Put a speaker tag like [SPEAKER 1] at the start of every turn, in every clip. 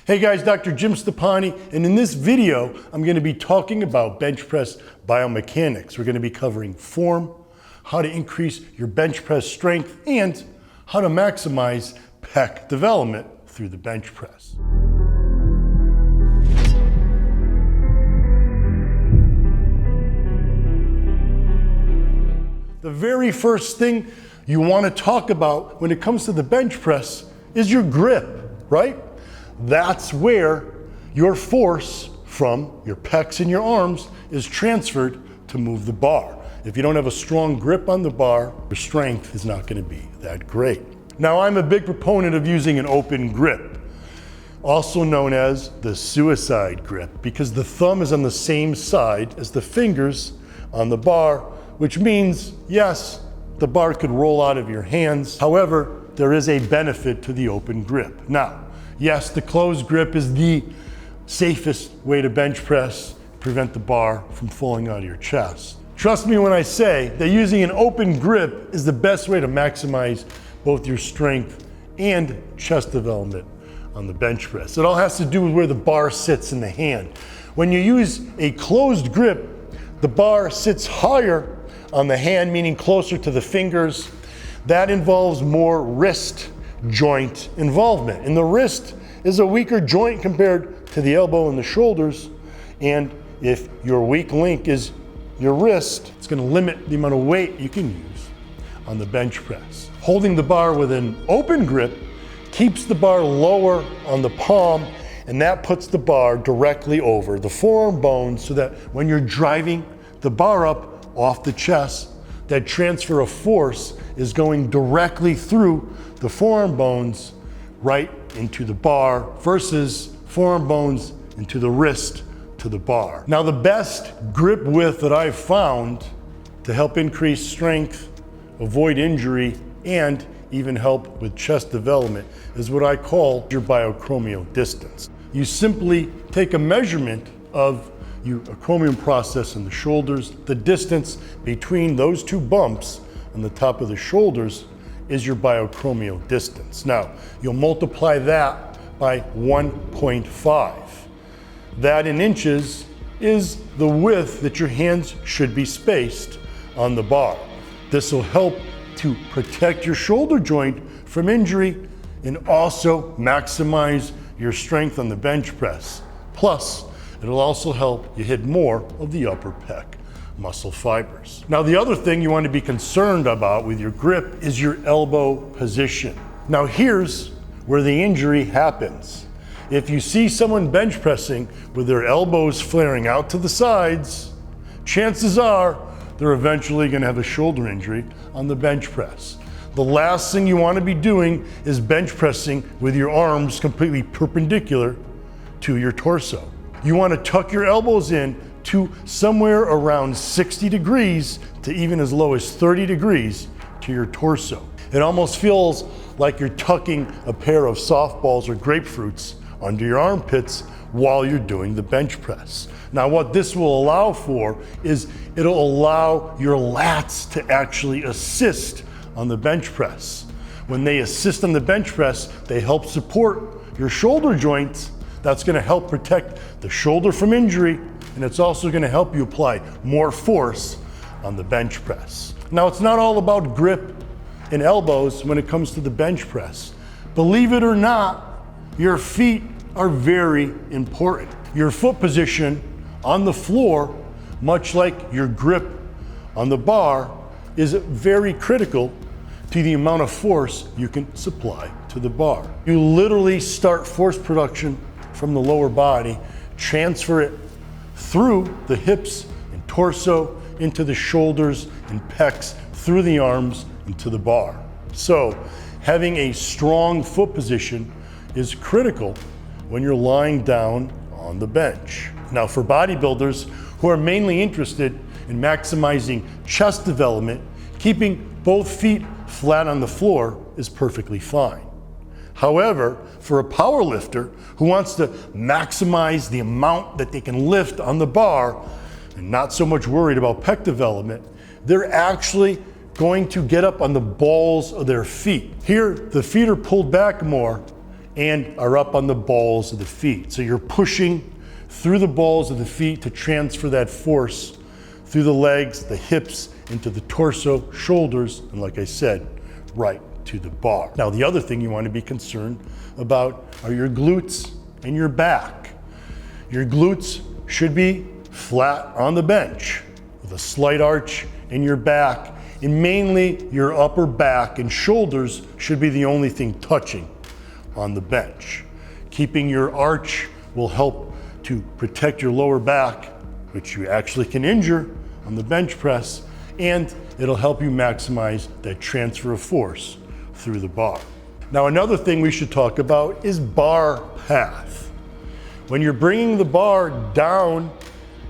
[SPEAKER 1] Hey guys, Dr. Jim Stepani, and in this video, I'm going to be talking about bench press biomechanics. We're going to be covering form, how to increase your bench press strength, and how to maximize pec development through the bench press. The very first thing you want to talk about when it comes to the bench press is your grip, right? That's where your force from your pecs and your arms is transferred to move the bar. If you don't have a strong grip on the bar, your strength is not going to be that great. Now, I'm a big proponent of using an open grip, also known as the suicide grip, because the thumb is on the same side as the fingers on the bar, which means, yes, the bar could roll out of your hands. However, there is a benefit to the open grip. Now, yes, the closed grip is the safest way to bench press, prevent the bar from falling out of your chest. Trust me when I say that using an open grip is the best way to maximize both your strength and chest development on the bench press. It all has to do with where the bar sits in the hand. When you use a closed grip, the bar sits higher on the hand, meaning closer to the fingers. That involves more wrist joint involvement. And the wrist is a weaker joint compared to the elbow and the shoulders. And if your weak link is your wrist, it's going to limit the amount of weight you can use on the bench press. Holding the bar with an open grip keeps the bar lower on the palm, and that puts the bar directly over the forearm bones so that when you're driving the bar up off the chest, that transfer of force is going directly through the forearm bones right into the bar versus forearm bones into the wrist to the bar. Now, the best grip width that I've found to help increase strength, avoid injury, and even help with chest development is what I call your biochromial distance. You simply take a measurement of your acromion process in the shoulders. The distance between those two bumps on the top of the shoulders is your biochromial distance. Now, you'll multiply that by 1.5. That in inches is the width that your hands should be spaced on the bar. This will help to protect your shoulder joint from injury and also maximize your strength on the bench press. Plus, it'll also help you hit more of the upper pec muscle fibers. Now, the other thing you want to be concerned about with your grip is your elbow position. Now, here's where the injury happens. If you see someone bench pressing with their elbows flaring out to the sides, chances are they're eventually going to have a shoulder injury on the bench press. The last thing you want to be doing is bench pressing with your arms completely perpendicular to your torso. You want to tuck your elbows in to somewhere around 60 degrees to even as low as 30 degrees to your torso. It almost feels like you're tucking a pair of softballs or grapefruits under your armpits while you're doing the bench press. Now, what this will allow for is it'll allow your lats to actually assist on the bench press. When they assist on the bench press, they help support your shoulder joints. That's going to help protect the shoulder from injury, and it's also going to help you apply more force on the bench press. Now, it's not all about grip and elbows when it comes to the bench press. Believe it or not, your feet are very important. Your foot position on the floor, much like your grip on the bar, is very critical to the amount of force you can supply to the bar. You literally start force production from the lower body, transfer it through the hips and torso, into the shoulders and pecs, through the arms, into the bar. So, having a strong foot position is critical when you're lying down on the bench. Now, for bodybuilders who are mainly interested in maximizing chest development, keeping both feet flat on the floor is perfectly fine. However, for a power lifter who wants to maximize the amount that they can lift on the bar and not so much worried about pec development, they're actually going to get up on the balls of their feet. Here, the feet are pulled back more and are up on the balls of the feet. So you're pushing through the balls of the feet to transfer that force through the legs, the hips, into the torso, shoulders, and like I said, right to the bar. Now, the other thing you want to be concerned about are your glutes and your back. Your glutes should be flat on the bench with a slight arch in your back, and mainly your upper back and shoulders should be the only thing touching on the bench. Keeping your arch will help to protect your lower back, which you actually can injure on the bench press, and it'll help you maximize that transfer of force through the bar. Now, another thing we should talk about is bar path. When you're bringing the bar down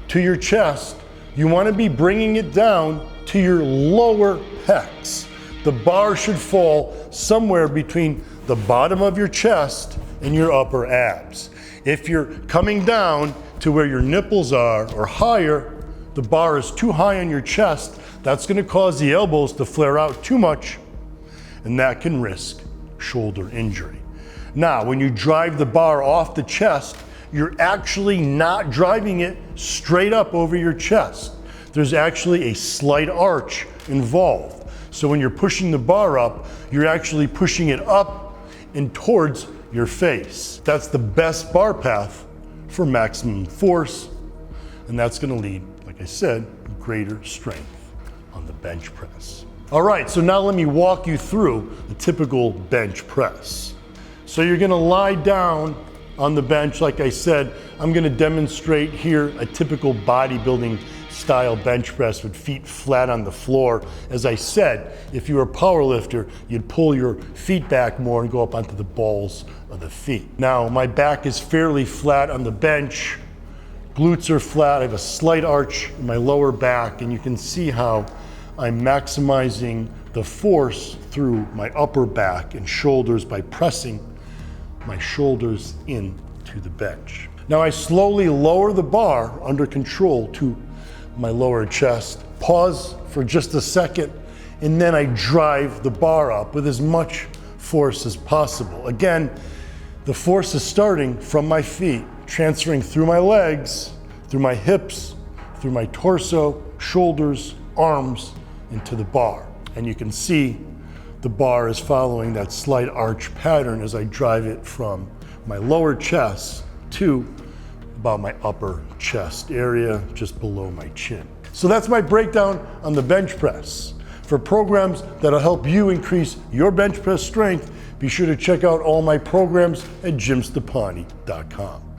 [SPEAKER 1] to your chest, you want to be bringing it down to your lower pecs. The bar should fall somewhere between the bottom of your chest and your upper abs. If you're coming down to where your nipples are or higher, the bar is too high on your chest, that's going to cause the elbows to flare out too much, and that can risk shoulder injury. Now, when you drive the bar off the chest, you're actually not driving it straight up over your chest. There's actually a slight arch involved. So when you're pushing the bar up, you're actually pushing it up and towards your face. That's the best bar path for maximum force, and that's going to lead, like I said, greater strength on the bench press. All right, so now let me walk you through the typical bench press. So you're going to lie down on the bench. Like I said, I'm going to demonstrate here a typical bodybuilding style bench press with feet flat on the floor. As I said, if you were a power lifter, you'd pull your feet back more and go up onto the balls of the feet. Now, my back is fairly flat on the bench. Glutes are flat. I have a slight arch in my lower back, and you can see how I'm maximizing the force through my upper back and shoulders by pressing my shoulders into the bench. Now, I slowly lower the bar under control to my lower chest, pause for just a second, and then I drive the bar up with as much force as possible. Again, the force is starting from my feet, transferring through my legs, through my hips, through my torso, shoulders, arms, into the bar. And you can see the bar is following that slight arch pattern as I drive it from my lower chest to about my upper chest area, just below my chin. So that's my breakdown on the bench press. For programs that'll help you increase your bench press strength, be sure to check out all my programs at jimstepani.com.